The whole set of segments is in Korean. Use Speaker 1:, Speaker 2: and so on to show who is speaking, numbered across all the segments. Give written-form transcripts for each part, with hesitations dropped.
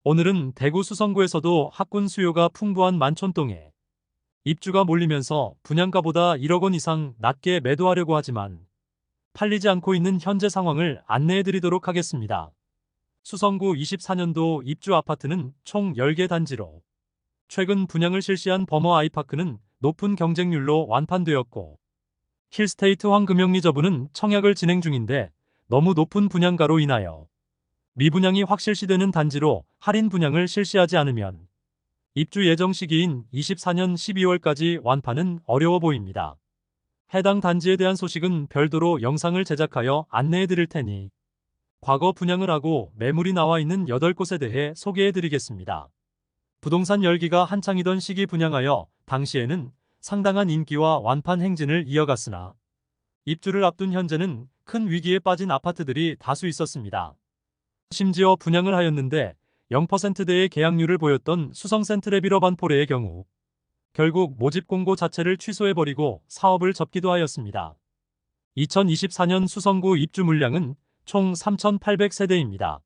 Speaker 1: 오늘은 대구 수성구에서도 학군 수요가 풍부한 만촌동에 입주가 몰리면서 분양가보다 1억 원 이상 낮게 매도하려고 하지만 팔리지 않고 있는 현재 상황을 안내해 드리도록 하겠습니다. 수성구 24년도 입주 아파트는 총 10개 단지로 최근 분양을 실시한 버머 아이파크는 높은 경쟁률로 완판되었고 힐스테이트 황금영 리저브는 청약을 진행 중인데 너무 높은 분양가로 인하여 미분양이 확실시되는 단지로 할인 분양을 실시하지 않으면 입주 예정 시기인 24년 12월까지 완판은 어려워 보입니다. 해당 단지에 대한 소식은 별도로 영상을 제작하여 안내해 드릴 테니 과거 분양을 하고 매물이 나와 있는 8곳에 대해 소개해 드리겠습니다. 부동산 열기가 한창이던 시기 분양하여 당시에는 상당한 인기와 완판 행진을 이어갔으나 입주를 앞둔 현재는 큰 위기에 빠진 아파트들이 다수 있었습니다. 심지어 분양을 하였는데 0%대의 계약률을 보였던 수성 센트레비러 반포레의 경우 결국 모집 공고 자체를 취소해버리고 사업을 접기도 하였습니다. 2024년 수성구 입주 물량은 총 3,800세대입니다.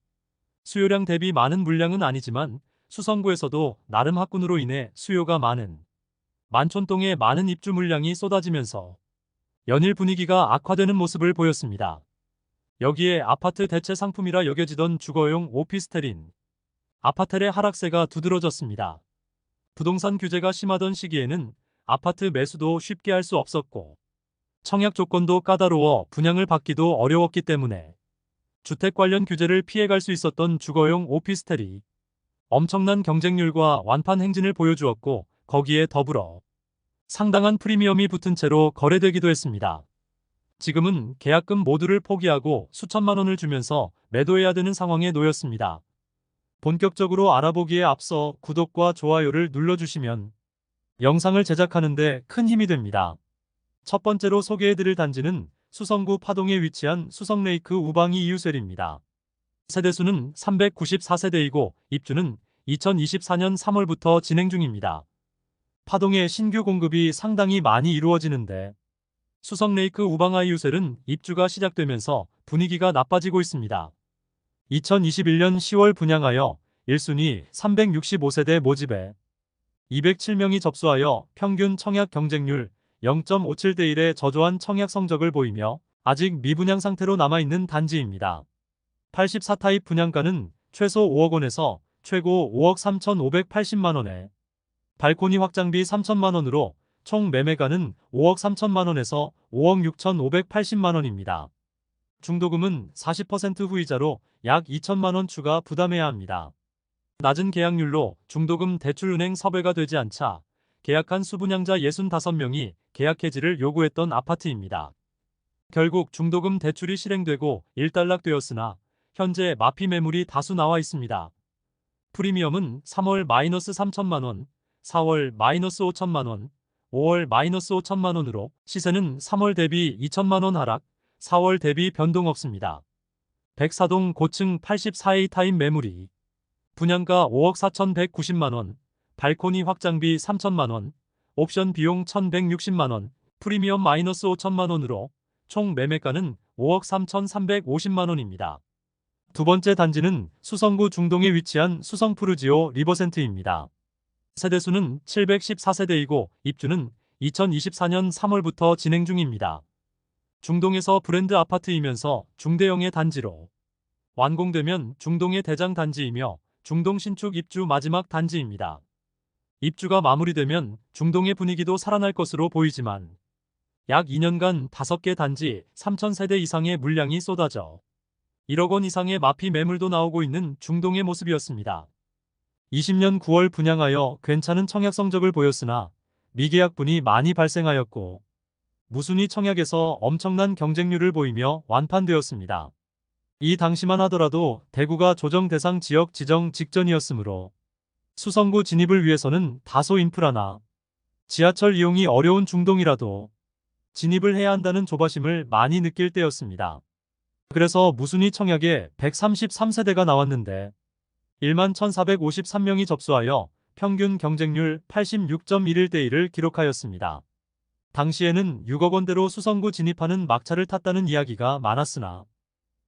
Speaker 1: 수요량 대비 많은 물량은 아니지만 수성구에서도 나름 학군으로 인해 수요가 많은 만촌동에 많은 입주 물량이 쏟아지면서 연일 분위기가 악화되는 모습을 보였습니다. 여기에 아파트 대체 상품이라 여겨지던 주거용 오피스텔인 아파텔의 하락세가 두드러졌습니다. 부동산 규제가 심하던 시기에는 아파트 매수도 쉽게 할 수 없었고 청약 조건도 까다로워 분양을 받기도 어려웠기 때문에 주택 관련 규제를 피해갈 수 있었던 주거용 오피스텔이 엄청난 경쟁률과 완판 행진을 보여주었고 거기에 더불어 상당한 프리미엄이 붙은 채로 거래되기도 했습니다. 지금은 계약금 모두를 포기하고 수천만 원을 주면서 매도해야 되는 상황에 놓였습니다. 본격적으로 알아보기에 앞서 구독과 좋아요를 눌러주시면 영상을 제작하는데 큰 힘이 됩니다. 첫 번째로 소개해드릴 단지는 수성구 파동에 위치한 수성레이크 우방이 이유셀입니다. 세대수는 394세대이고 입주는 2024년 3월부터 진행 중입니다. 파동의 신규 공급이 상당히 많이 이루어지는데 수성레이크 우방아이유셀은 입주가 시작되면서 분위기가 나빠지고 있습니다. 2021년 10월 분양하여 1순위 365세대 모집에 207명이 접수하여 평균 청약 경쟁률 0.57대 1의 저조한 청약 성적을 보이며 아직 미분양 상태로 남아있는 단지입니다. 84타입 분양가는 최소 5억 원에서 최고 5억 3,580만 원에 발코니 확장비 3천만 원으로 총 매매가는 5억 3천만 원에서 5억 6,580만 원입니다. 중도금은 40% 후이자로 약 2천만 원 추가 부담해야 합니다. 낮은 계약률로 중도금 대출은행 섭외가 되지 않자 계약한 수분양자 65명이 계약 해지를 요구했던 아파트입니다. 결국 중도금 대출이 실행되고 일단락되었으나 현재 마피 매물이 다수 나와 있습니다. 프리미엄은 3월 마이너스 3천만 원, 4월 마이너스 5천만 원, 5월 마이너스 5천만 원으로 시세는 3월 대비 2천만 원 하락, 4월 대비 변동 없습니다. 백사동 고층 84A 타입 매물이 분양가 5억 4,190만 원, 발코니 확장비 3천만 원, 옵션 비용 1,160만 원, 프리미엄 마이너스 5천만 원으로 총 매매가는 5억 3,350만 원입니다. 두 번째 단지는 수성구 중동에 위치한 수성푸르지오 리버센트입니다. 세대수는 714세대이고 입주는 2024년 3월부터 진행 중입니다. 중동에서 브랜드 아파트이면서 중대형의 단지로 완공되면 중동의 대장 단지이며 중동 신축 입주 마지막 단지입니다. 입주가 마무리되면 중동의 분위기도 살아날 것으로 보이지만 약 2년간 5개 단지 3,000세대 이상의 물량이 쏟아져 1억 원 이상의 마피 매물도 나오고 있는 중동의 모습이었습니다. 20년 9월 분양하여 괜찮은 청약 성적을 보였으나 미계약분이 많이 발생하였고 무순위 청약에서 엄청난 경쟁률을 보이며 완판되었습니다. 이 당시만 하더라도 대구가 조정 대상 지역 지정 직전이었으므로 수성구 진입을 위해서는 다소 인프라나 지하철 이용이 어려운 중동이라도 진입을 해야 한다는 조바심을 많이 느낄 때였습니다. 그래서 무순위 청약에 133세대가 나왔는데 1만 1,453명이 접수하여 평균 경쟁률 86.11대 1을 기록하였습니다. 당시에는 6억 원대로 수성구 진입하는 막차를 탔다는 이야기가 많았으나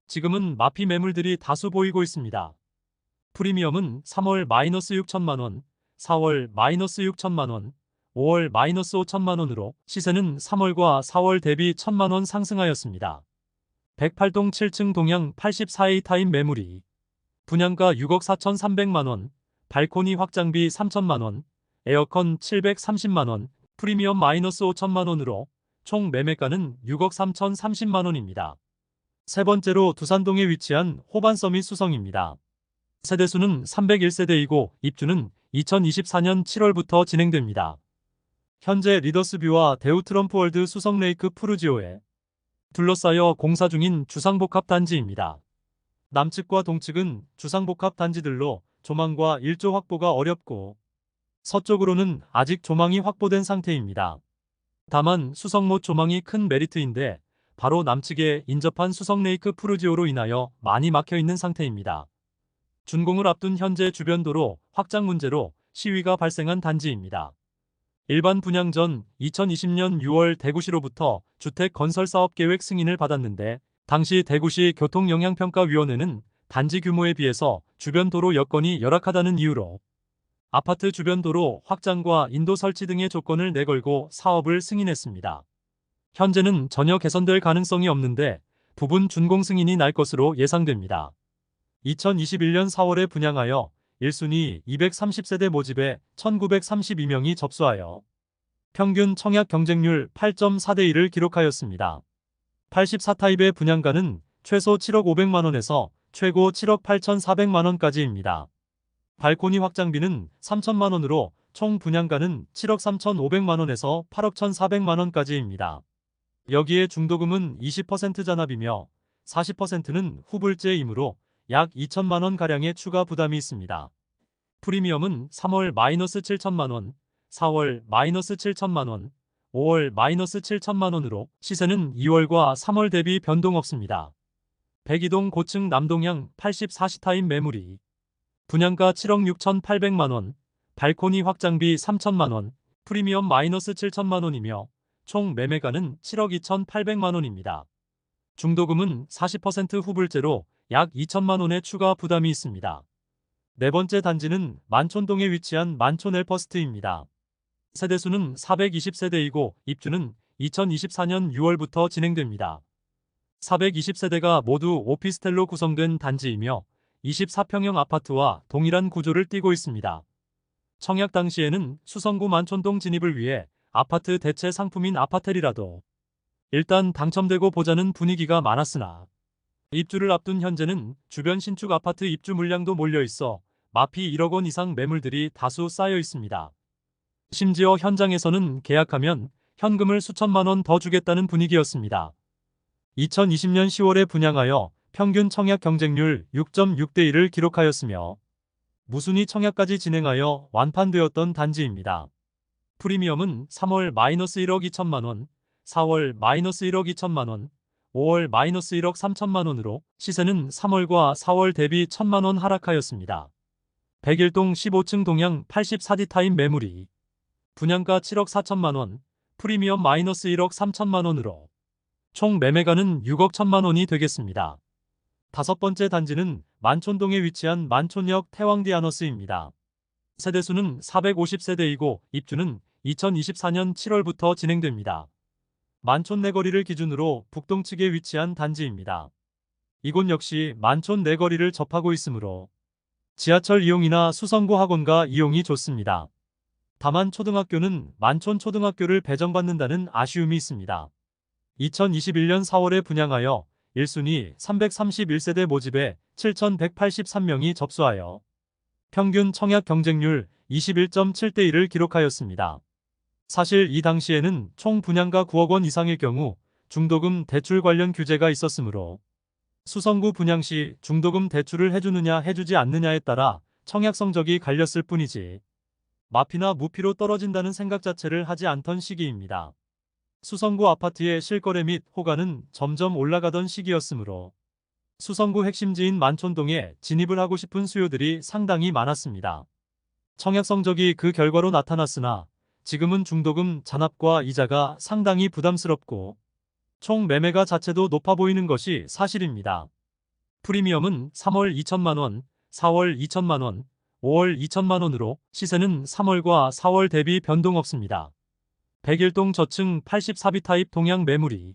Speaker 1: 지금은 마피 매물들이 다수 보이고 있습니다. 프리미엄은 3월 -6천만 원, 4월 -6천만 원, 5월 -5천만 원으로 시세는 3월과 4월 대비 1천만 원 상승하였습니다. 108동 7층 동양 84A 타입 매물이 분양가 6억 4,300만 원, 발코니 확장비 3천만 원, 에어컨 730만 원, 프리미엄 -5천만 원으로 총 매매가는 6억 3,030만 원입니다. 세 번째로 두산동에 위치한 호반서밋 수성입니다. 세대수는 301세대이고 입주는 2024년 7월부터 진행됩니다. 현재 리더스뷰와 대우 트럼프월드 수성레이크 푸르지오에 둘러싸여 공사 중인 주상복합단지입니다. 남측과 동측은 주상복합단지들로 조망과 일조 확보가 어렵고 서쪽으로는 아직 조망이 확보된 상태입니다. 다만 수성못 조망이 큰 메리트인데 바로 남측에 인접한 수성레이크 푸르지오로 인하여 많이 막혀있는 상태입니다. 준공을 앞둔 현재 주변 도로 확장 문제로 시위가 발생한 단지입니다. 일반 분양 전 2020년 6월 대구시로부터 주택 건설 사업 계획 승인을 받았는데 당시 대구시 교통영향평가위원회는 단지 규모에 비해서 주변 도로 여건이 열악하다는 이유로 아파트 주변 도로 확장과 인도 설치 등의 조건을 내걸고 사업을 승인했습니다. 현재는 전혀 개선될 가능성이 없는데 부분 준공 승인이 날 것으로 예상됩니다. 2021년 4월에 분양하여 1순위 230세대 모집에 1932명이 접수하여 평균 청약 경쟁률 8.4대 1을 기록하였습니다. 84타입의 분양가는 최소 7억 500만원에서 최고 7억 8,400만원까지입니다. 발코니 확장비는 3천만원으로 총 분양가는 7억 3,500만원에서 8억 1,400만원까지입니다. 여기에 중도금은 20% 잔압이며 40%는 후불제이므로 약 2천만원가량의 추가 부담이 있습니다. 프리미엄은 3월 -7천만원, 4월 -7천만원, 5월 -7천만원으로 시세는 2월과 3월 대비 변동 없습니다. 102동 고층 남동향 84시타입 매물이 분양가 7억 6,800만원, 발코니 확장비 3천만원, 프리미엄 -7천만원이며 총 매매가는 7억 2,800만원입니다. 중도금은 40% 후불제로 약 2천만원의 추가 부담이 있습니다. 네 번째 단지는 만촌동에 위치한 만촌 엘퍼스트입니다. 세대수는 420세대이고 입주는 2024년 6월부터 진행됩니다. 420세대가 모두 오피스텔로 구성된 단지이며 24평형 아파트와 동일한 구조를 띠고 있습니다. 청약 당시에는 수성구 만촌동 진입을 위해 아파트 대체 상품인 아파텔이라도 일단 당첨되고 보자는 분위기가 많았으나 입주를 앞둔 현재는 주변 신축 아파트 입주 물량도 몰려있어 마피 1억 원 이상 매물들이 다수 쌓여 있습니다. 심지어 현장에서는 계약하면 현금을 수천만 원 더 주겠다는 분위기였습니다. 2020년 10월에 분양하여 평균 청약 경쟁률 6.6대 1을 기록하였으며 무순위 청약까지 진행하여 완판되었던 단지입니다. 프리미엄은 3월 -1억 2천만 원, 4월 -1억 2천만 원, 5월 -1억 3천만 원으로 시세는 3월과 4월 대비 1천만 원 하락하였습니다. 101동 15층 동양 84D 타입 매물이 분양가 7억 4천만 원, 프리미엄 -1억 3천만 원으로 총 매매가는 6억 1천만 원이 되겠습니다. 다섯 번째 단지는 만촌동에 위치한 만촌역 태왕디아너스입니다. 세대수는 450세대이고 입주는 2024년 7월부터 진행됩니다. 만촌 내거리를 기준으로 북동 측에 위치한 단지입니다. 이곳 역시 만촌 내거리를 접하고 있으므로 지하철 이용이나 수성구 학원가 이용이 좋습니다. 다만 초등학교는 만촌 초등학교를 배정받는다는 아쉬움이 있습니다. 2021년 4월에 분양하여 1순위 331세대 모집에 7,183명이 접수하여 평균 청약 경쟁률 21.7대 1을 기록하였습니다. 사실 이 당시에는 총 분양가 9억 원 이상의 경우 중도금 대출 관련 규제가 있었으므로 수성구 분양 시 중도금 대출을 해주느냐 해주지 않느냐에 따라 청약 성적이 갈렸을 뿐이지 마피나 무피로 떨어진다는 생각 자체를 하지 않던 시기입니다. 수성구 아파트의 실거래 및 호가는 점점 올라가던 시기였으므로 수성구 핵심지인 만촌동에 진입을 하고 싶은 수요들이 상당히 많았습니다. 청약 성적이 그 결과로 나타났으나 지금은 중도금 잔압과 이자가 상당히 부담스럽고 총 매매가 자체도 높아 보이는 것이 사실입니다. 프리미엄은 3월 2천만 원, 4월 2천만 원, 5월 2천만 원으로 시세는 3월과 4월 대비 변동 없습니다. 101동 저층 84B 타입 동양 매물이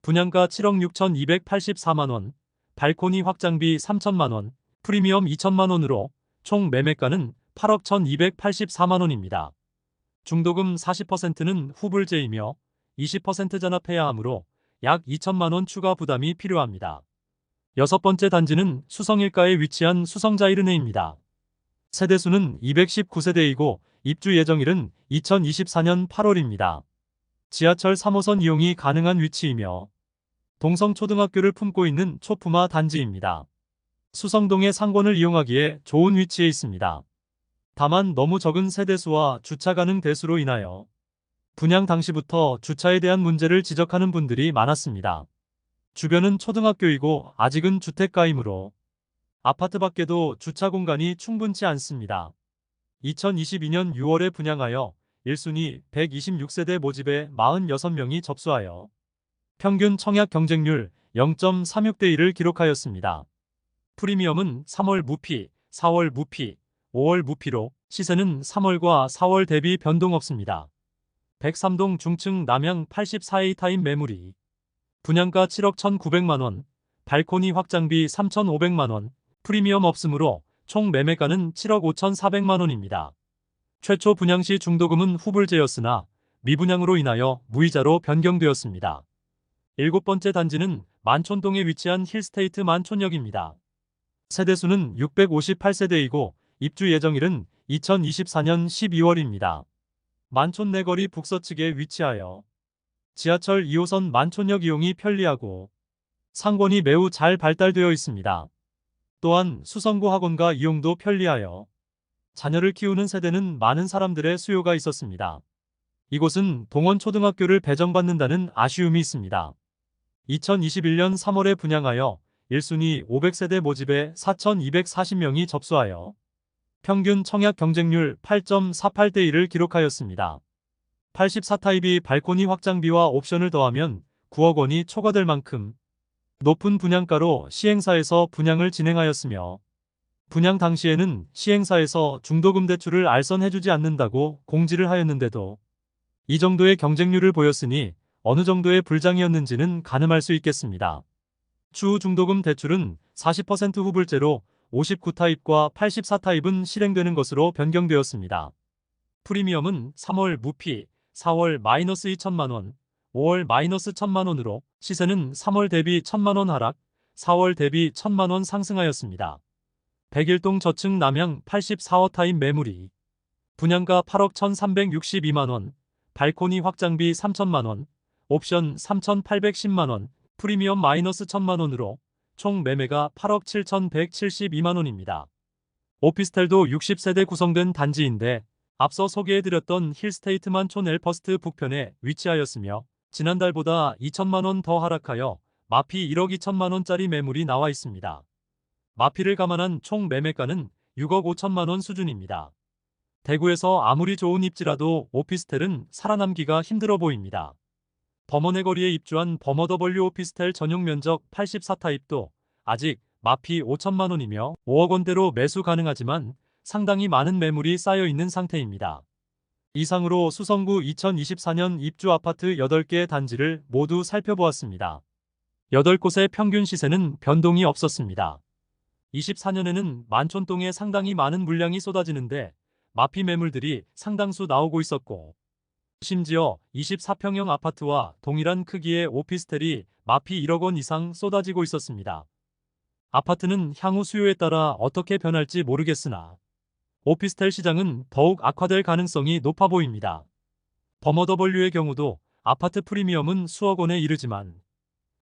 Speaker 1: 분양가 7억 6,284만 원, 발코니 확장비 3천만 원, 프리미엄 2천만 원으로 총 매매가는 8억 1,284만 원입니다. 중도금 40%는 후불제이며 20% 잔압해야 하므로 약 2천만 원 추가 부담이 필요합니다. 여섯 번째 단지는 수성일가에 위치한 수성자이르네입니다. 세대수는 219세대이고 입주 예정일은 2024년 8월입니다. 지하철 3호선 이용이 가능한 위치이며 동성초등학교를 품고 있는 초품화 단지입니다. 수성동의 상권을 이용하기에 좋은 위치에 있습니다. 다만 너무 적은 세대수와 주차 가능 대수로 인하여 분양 당시부터 주차에 대한 문제를 지적하는 분들이 많았습니다. 주변은 초등학교이고 아직은 주택가이므로 아파트 밖에도 주차 공간이 충분치 않습니다. 2022년 6월에 분양하여 1순위 126세대 모집에 46명이 접수하여 평균 청약 경쟁률 0.36대 1을 기록하였습니다. 프리미엄은 3월 무피, 4월 무피, 5월 무피로 시세는 3월과 4월 대비 변동 없습니다. 103동 중층 남양 84A 타입 매물이 분양가 7억 1,900만 원, 발코니 확장비 3,500만 원, 프리미엄 없으므로 총 매매가는 7억 5,400만 원입니다. 최초 분양 시 중도금은 후불제였으나 미분양으로 인하여 무이자로 변경되었습니다. 일곱 번째 단지는 만촌동에 위치한 힐스테이트 만촌역입니다. 세대수는 658세대이고 입주 예정일은 2024년 12월입니다. 만촌 내거리 북서측에 위치하여 지하철 2호선 만촌역 이용이 편리하고 상권이 매우 잘 발달되어 있습니다. 또한 수성고 학원가 이용도 편리하여 자녀를 키우는 세대는 많은 사람들의 수요가 있었습니다. 이곳은 동원초등학교를 배정받는다는 아쉬움이 있습니다. 2021년 3월에 분양하여 1순위 500세대 모집에 4,240명이 접수하여 평균 청약 경쟁률 8.48대 1을 기록하였습니다. 84타입이 발코니 확장비와 옵션을 더하면 9억 원이 초과될 만큼 높은 분양가로 시행사에서 분양을 진행하였으며 분양 당시에는 시행사에서 중도금 대출을 알선해주지 않는다고 공지를 하였는데도 이 정도의 경쟁률을 보였으니 어느 정도의 불장이었는지는 가늠할 수 있겠습니다. 추후 중도금 대출은 40% 후불제로 59타입과 84타입은 실행되는 것으로 변경되었습니다. 프리미엄은 3월 무피, 4월 마이너스 2천만 원, 5월 마이너스 1천만 원으로 시세는 3월 대비 1천만 원 하락, 4월 대비 1천만 원 상승하였습니다. 101동 저층 남양 84호 타입 매물이 분양가 8억 1,362만 원, 발코니 확장비 3천만 원, 옵션 3,810만 원, 프리미엄 마이너스 1천만 원으로 총 매매가 8억 7,172만 원입니다. 오피스텔도 60세대 구성된 단지인데 앞서 소개해드렸던 힐스테이트 만촌 엘퍼스트 북편에 위치하였으며 지난달보다 2천만 원 더 하락하여 마피 1억 2천만 원짜리 매물이 나와 있습니다. 마피를 감안한 총 매매가는 6억 5천만 원 수준입니다. 대구에서 아무리 좋은 입지라도 오피스텔은 살아남기가 힘들어 보입니다. 범원의 거리에 입주한 범어더블유 오피스텔 전용 면적 84타입도 아직 마피 5천만 원이며 5억 원대로 매수 가능하지만 상당히 많은 매물이 쌓여 있는 상태입니다. 이상으로 수성구 2024년 입주 아파트 8개 단지를 모두 살펴보았습니다. 8곳의 평균 시세는 변동이 없었습니다. 24년에는 만촌동에 상당히 많은 물량이 쏟아지는데 마피 매물들이 상당수 나오고 있었고 심지어 24평형 아파트와 동일한 크기의 오피스텔이 마피 1억 원 이상 쏟아지고 있었습니다. 아파트는 향후 수요에 따라 어떻게 변할지 모르겠으나 오피스텔 시장은 더욱 악화될 가능성이 높아 보입니다. 범어더블유의 경우도 아파트 프리미엄은 수억 원에 이르지만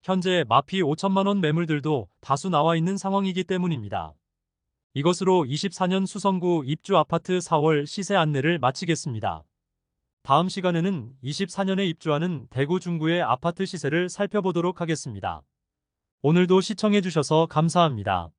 Speaker 1: 현재 마피 5천만 원 매물들도 다수 나와 있는 상황이기 때문입니다. 이것으로 24년 수성구 입주 아파트 4월 시세 안내를 마치겠습니다. 다음 시간에는 24년에 입주하는 대구 중구의 아파트 시세를 살펴보도록 하겠습니다. 오늘도 시청해주셔서 감사합니다.